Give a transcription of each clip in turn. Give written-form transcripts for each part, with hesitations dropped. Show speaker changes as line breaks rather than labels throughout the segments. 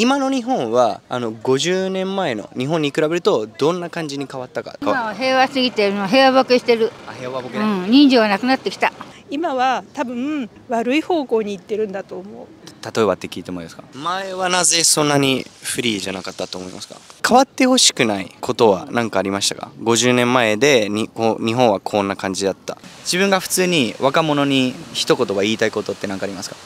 今の日本は50年前の日本に比べるとどんな感じに変わったか。
今は平和すぎて平和ボケしてる。
平和ボケね。
人情がなくなってきた。
今は多分悪い方向に行ってるんだと思う。
例えばって聞いてもいいですか。前はなぜそんなにフリーじゃなかったと思いますか。変わってほしくないことは何かありましたか。50年前で日本はこんな感じだった。自分が普通に若者に一言は言いたいことって何かありますか。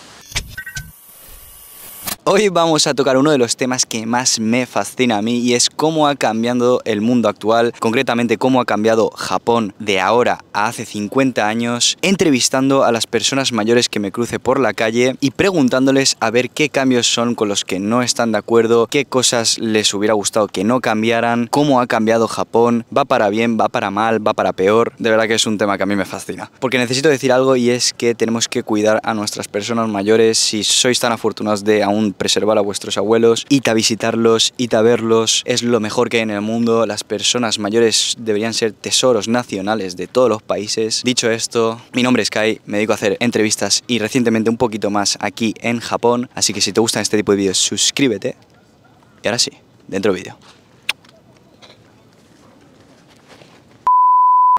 Hoy vamos a tocar uno de los temas que más me fascina a mí y es cómo ha cambiado el mundo actual, concretamente cómo ha cambiado Japón de ahora a hace 50 años, entrevistando a las personas mayores que me cruce por la calle y preguntándoles a ver qué cambios son con los que no están de acuerdo, qué cosas les hubiera gustado que no cambiaran, cómo ha cambiado Japón, va para bien, va para mal, va para peor. De verdad que es un tema que a mí me fascina, porque necesito decir algo y es que tenemos que cuidar a nuestras personas mayores. Si sois tan afortunados de aún preservar a vuestros abuelos, id a visitarlos, id a verlos, es lo mejor que hay en el mundo. Las personas mayores deberían ser tesoros nacionales de todos los países. Dicho esto, mi nombre es Kai, me dedico a hacer entrevistas y recientemente un poquito más aquí en Japón, así que si te gustan este tipo de vídeos suscríbete. Y ahora sí, dentro vídeo.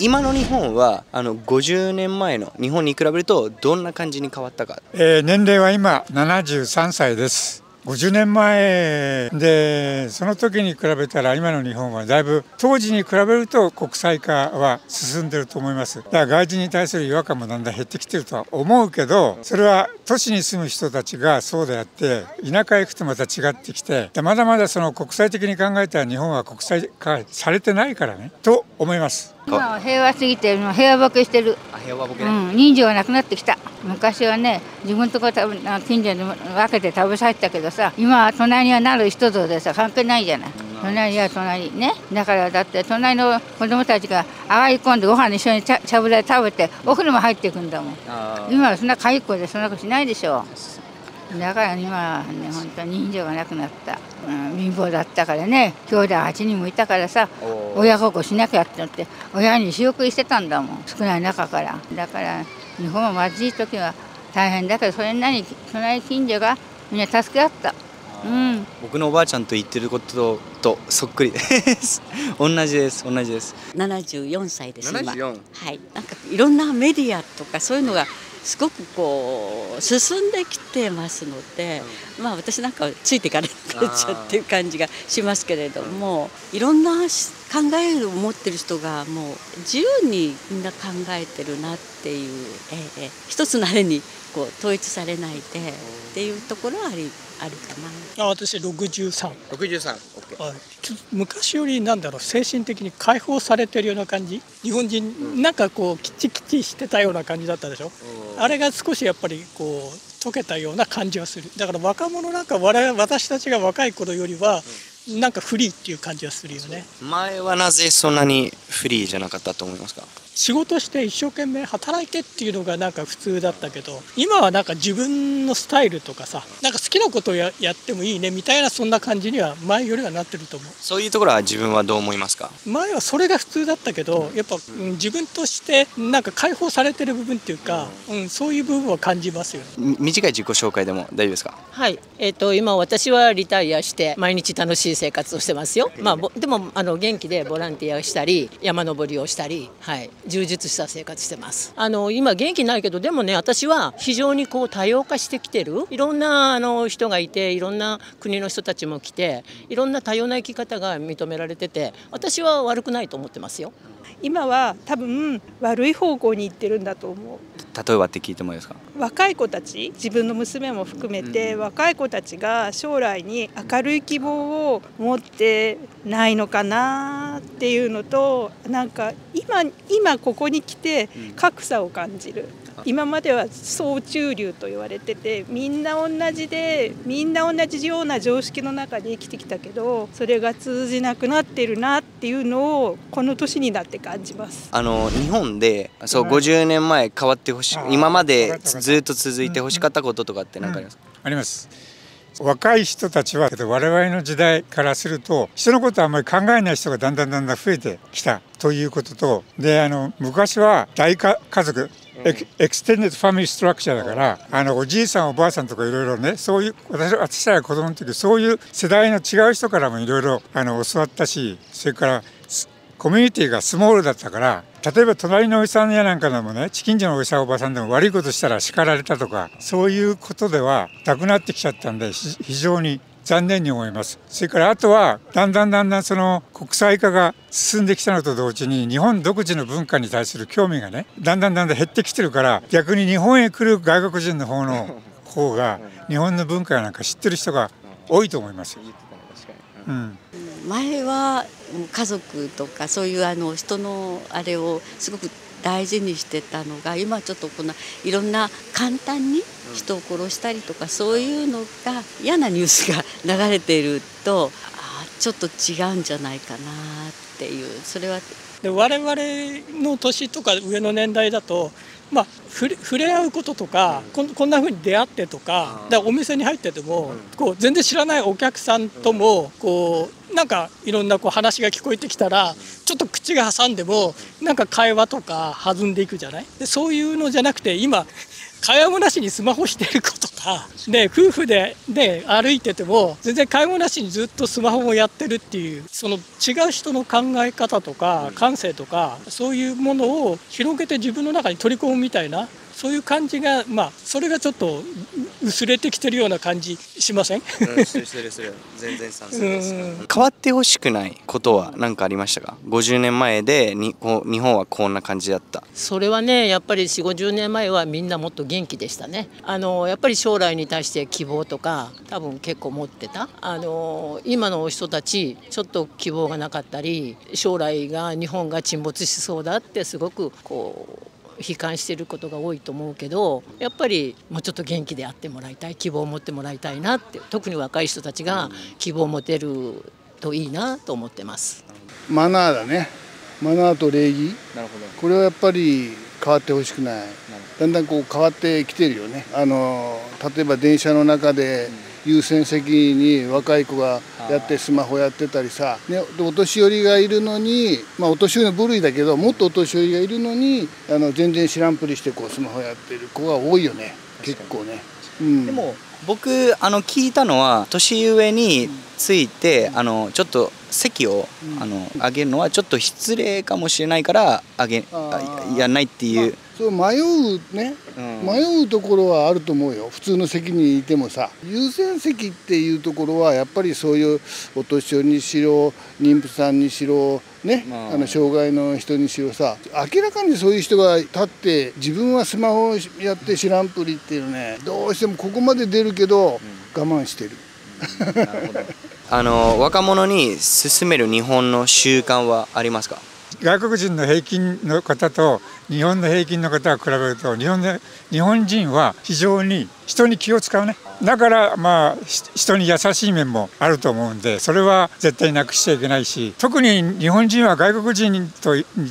今の日本は50年前の日本に比べるとどんな感じに変わったか。
年齢は今73歳です。50年前でその時に比べたら今の日本はだいぶ当時に比べると国際化は進んでると思います。だから外人に対する違和感もだんだん減ってきてるとは思うけど、それは都市に住む人たちがそうであって田舎へ行くとまた違ってきて、まだまだその国際的に考えたら日本は国際化されてないからねと思います。
今は平和すぎて平和ボケしてる。
平和ボケね。
人情がなくなってきた。昔はね、自分とこ近所に分けて食べさせたけどさ、今は隣にはなる人とでさ関係ないじゃない。隣は隣ね。だからだって隣の子供たちが上がり込んでご飯一緒にしゃぶらで食べてお風呂も入っていくんだもん。今はそんな介護でそんなことしないでしょ。だから今はね、本当に人情がなくなった。貧乏だったからね、兄弟8人もいたからさ、親孝行しなきゃってなって親に仕送りしてたんだもん、少ない中から。だから日本は貧しい時は大変だけど、それなりに隣近所がみんな助け合った。
僕のおばあちゃんと言ってることとそっくりです同じです同じです。
74歳です今。
74。
はい、なんかいろんなメディアとかそういうのがすごくこう進んできてますので、まあ私なんかはついていかれなくなっちゃうっていう感じがしますけれども、いろんな考えを持ってる人がもう自由にみんな考えてるなっていう、一つのあれにこう統一されないでっていうところはあるかな。
私63。
63。
ちょっと昔よりなんだろう、精神的に解放されてるような感じ。日本人なんかこうキチキチしてたような感じだったでしょ。あれが少しやっぱりこう溶けたような感じはする。だから若者なんか私たちが若い頃よりはなんかフリーっていう感じはするよね。
前はなぜそんなにフリーじゃなかったと思いますか。
仕事して一生懸命働いてっていうのがなんか普通だったけど、今はなんか自分のスタイルとかさ、なんか好きなことをやってもいいねみたいな、そんな感じには前よりはなってると思う。
そういうところは自分はどう思いますか。
前はそれが普通だったけど、やっぱ、自分としてなんか解放されてる部分っていうか、そういう部分を感じますよね。
短い自己紹介でも大丈夫ですか。
はい、今私はリタイアして毎日楽しい生活をしてますよ。まあでも元気でボランティアをしたり山登りをしたり、はい、充実した生活してます。今元気ないけど、でもね、私は非常にこう多様化してきてる。いろんな人がいて、いろんな国の人たちも来て、いろんな多様な生き方が認められてて、私は悪くないと思ってますよ。
今は多分悪い方向に行ってるんだと思う。
例えばって聞いてもいいですか。
若い子たち、自分の娘も含めて若い子たちが将来に明るい希望を持ってないのかなっていうのと、なんか今ここに来て格差を感じる。今までは総中流と言われてて、みんな同じでみんな同じような常識の中で生きてきたけど、それが通じなくなってるなっていうのをこの年になって感じます。
日本で50年前変わってほしい、今までずっと続いてほしかったこととかって何かありますか。
あります。若い人たちは我々の時代からすると人のことはあんまり考えない人がだんだん増えてきたということとで、昔は大家族エクステンデッドファミリーストラクチャーだからおじいさんおばあさんとかいろいろねそういう私らが子供の時そういう世代の違う人からもいろいろ教わったしそれからコミュニティがスモールだったから例えば隣のおじさんやなんかでもね近所のおじさんおばさんでも悪いことしたら叱られたとかそういうことではなくなってきちゃったんで非常に残念に思います。それからあとはだんだんその国際化が進んできたのと同時に日本独自の文化に対する興味がねだんだん減ってきてるから逆に日本へ来る外国人の方が日本の文化なんか知ってる人が多いと思いますよ。
前は家族とかそういう人のあれをすごく大事にしてたのが今ちょっといろんな簡単に人を殺したりとかそういうのが嫌なニュースが流れているとちょっと違うんじゃないかなっていうそれは
で我々の年とか上の年代だと触れ合うこととかこんな風に出会ってとかだからお店に入ってても全然知らないお客さんともなんかいろんな話が聞こえてきたらちょっと口が挟んでもなんか会話とか弾んでいくじゃない。でそういうのじゃなくて今会話もなしにスマホしてる子とかで夫婦で歩いてても全然会話なしにずっとスマホをやってるっていうその違う人の考え方とか感性とかそういうものを広げて自分の中に取り込むみたいなそういう感じがそれがちょっと薄れてきてるような感じしません？
全然賛成です。変わってほしくないことは何かありましたか？50年前で日本はこんな感じだった。
それはねやっぱり4、50年前はみんなもっと元気でしたね。やっぱり将来に対して希望とか多分結構持ってた。今の人たちちょっと希望がなかったり将来が日本が沈没しそうだってすごく悲観していることが多いと思うけどやっぱりもうちょっと元気であってもらいたい希望を持ってもらいたいなって特に若い人たちが希望を持てるといいなと思ってます。
マナーだね。マナーと礼儀これはやっぱり変わってほしくない。だんだん変わってきてるよね。例えば電車の中で優先席に若い子がやってスマホやってたりさ、ね、お年寄りがいるのに、お年寄りの部類だけどもっとお年寄りがいるのに全然知らんぷりしてスマホやってる子が多いよね結構ね。
でも僕聞いたのは年上についてちょっと席を上げるのはちょっと失礼かもしれないからやんないっていう。
そう迷うね、迷うところはあると思うよ。普通の席にいてもさ優先席っていうところはやっぱりそういうお年寄りにしろ妊婦さんにしろね障害の人にしろさ明らかにそういう人が立って自分はスマホをやって知らんぷりっていうねどうしてもここまで出るけど我慢してる。
若者に勧める日本の習慣はありますか？
外国人の平均の方と日本の平均の方を比べると日本人は非常に人に気を使うね。だから人に優しい面もあると思うんでそれは絶対なくしちゃいけないし特に日本人は外国人に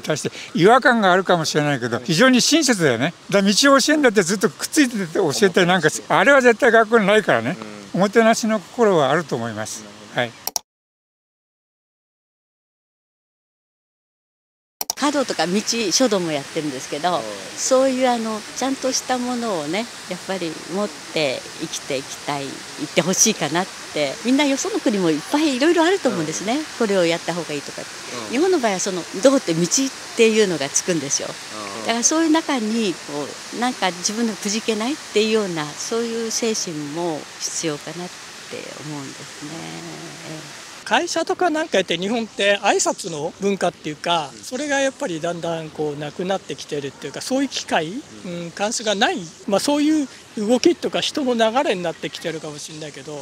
対して違和感があるかもしれないけど非常に親切だよね。だから道を教えんだってずっとくっついてて教えてあれは絶対学校にないからねおもてなしの心はあると思います。はい。
角とか道書道もやってるんですけどそういうちゃんとしたものをねやっぱり持って生きていきたい言ってほしいかなってみんなよその国もいっぱいいろいろあると思うんですね。これをやった方がいいとか日本の場合は道って道っていうのがつくんですよ。だからそういう中になんか自分のくじけないっていうようなそういう精神も必要かなって思うんですね。
会社とかなんかやって日本って挨拶の文化っていうかそれがやっぱりだんだんなくなってきてるっていうかそういう機会、関数がない、そういう動きとか人の流れになってきてるかもしれないけど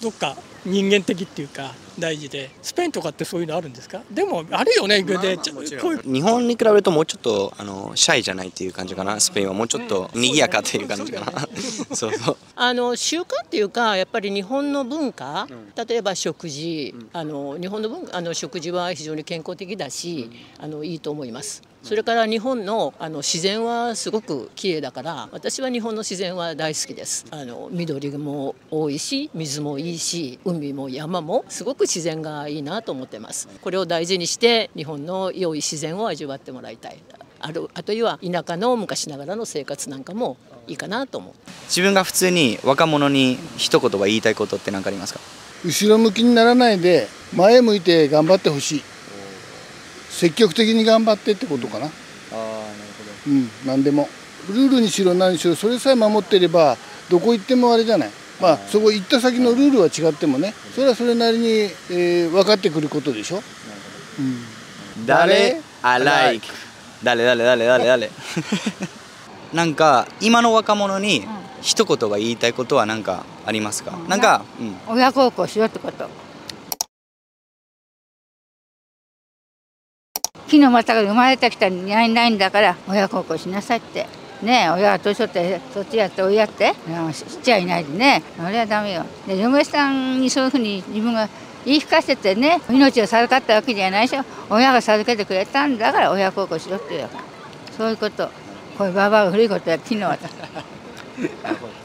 どっか人間的っていうか大事でスペインとかってそういうのあるんですか？でもあるよね。
日本に比べるともうちょっとシャイじゃないっていう感じかな。スペインはもうちょっと賑やかっていう感じかな。そう
習慣っていうかやっぱり日本の文化例えば食事日本の食事は非常に健康的だしいいと思います。それから日本の自然はすごく綺麗だから私は日本の自然は大好きです。緑も多いし水もいいし海も山もすごく自然がいいなと思ってます。これを大事にして日本の良い自然を味わってもらいたい。あとは田舎の昔ながらの生活なんかもいいかなと思う。
自分が普通に若者に一言は言いたいことって何かありますか？
後ろ向きにならないで前向いて頑張ってほしい。積極的に頑張ってってことかな。何でもルールにしろ何にしろそれさえ守っていればどこ行ってもあれじゃない。まあそこ行った先のルールは違ってもね、それはそれなりに、分かってくることでしょ。
誰I like 誰なんか今の若者に一言が言いたいことは何かありますか？なんか、
親孝行しようってこと。木のまたが生まれてきたんじゃないんだから親孝行しなさいって。ねえ、親は年取ってそっちやって親ってしちゃいないでね、それはダメよ。で嫁さんにそういうふうに自分が言い聞かせてね、命を授かったわけじゃないでしょ。親が授けてくれたんだから親孝行しろっていう、そういうこと。こういうババアが古いことやってんのは。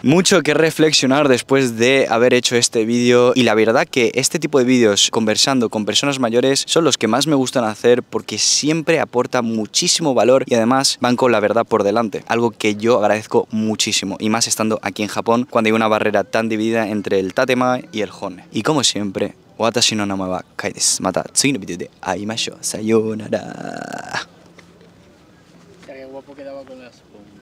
Mucho que reflexionar después de haber hecho este vídeo y la verdad que este tipo de vídeos conversando con personas mayores son los que más me gustan hacer porque siempre aporta muchísimo valor y además van con la verdad por delante, algo que yo agradezco muchísimo y más estando aquí en Japón cuando hay una barrera tan dividida entre el tatema y el hone. Y como siempre, watashi no namae wa Kai desu. Mata tsugi no video de aimashou. Sayonara.
Qué guapo quedaba con eso.